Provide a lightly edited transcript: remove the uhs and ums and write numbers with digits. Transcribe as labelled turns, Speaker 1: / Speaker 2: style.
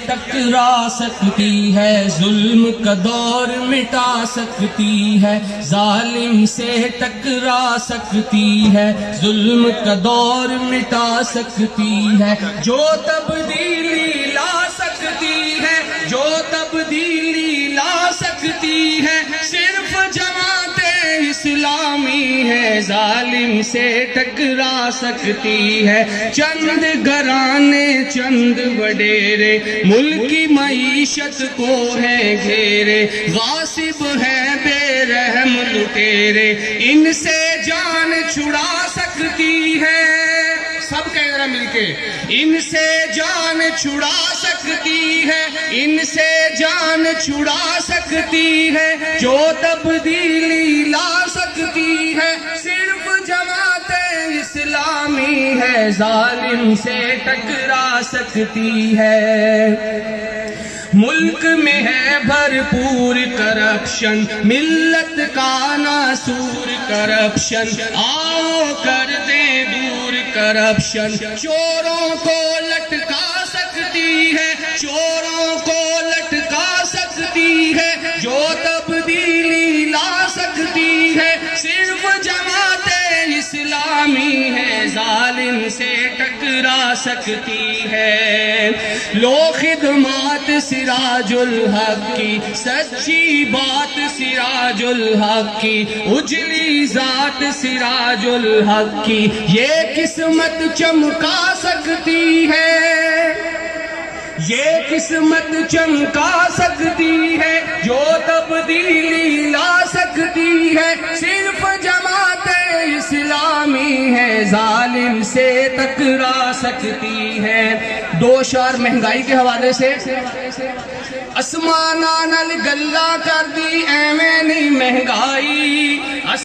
Speaker 1: ٹکرا سکتی ہے، ظلم کا دور مٹا سکتی ہے، ظالم سے ٹکرا سکتی ہے، ظلم کا دور مٹا سکتی ہے، جو تبدیلی لا سکتی ہے، جو تبدیلی لا سکتی ہے، صرف جماعت اسلامی ہے، ظالم سے ٹکرا سکتی ہے، چند گھرانے چند وڈیرے ملک کی معیشت کو ہے گھیرے، غاصب ہے بے رحم لٹیرے، ان سے جان چھڑا سکتی ہے، سب کہہ ذرا مل کے، ان سے جان چھڑا سکتی ہے، ان سے جان چھڑا سکتی ہے، جو تبدیلی لا سکتی ہے، صرف جماعت اسلامی ہے، ظالم سے ٹکرا سکتی ہے۔ ملک میں ہے بھرپور کرپشن، ملت کا ناسور کرپشن، آؤ کر دیں دور کرپشن، چوروں کو لٹکا سکتی ہے، چوروں کو لٹکا سکتی ہے، جو تبدیلی لا سکتی ہے، صرف جماعت اسلامی ہے، ظالم سے ٹکرا سکتی ہے۔ لو خدمات سراج الحق کی، سچی بات سراج الحق کی، اجلی ذات سراج الحق کی، یہ قسمت چمکا سکتی ہے، یہ قسمت چمکا سکتی ہے، جو تبدیلی لا سکتی ہے، صرف جماعت اسلامی ہے، ظالم سے ٹکرا سکتی ہے۔ دو شعر مہنگائی کے حوالے سے، اسمانہ نل گلہ کر دی ایویں نہیں مہنگائی،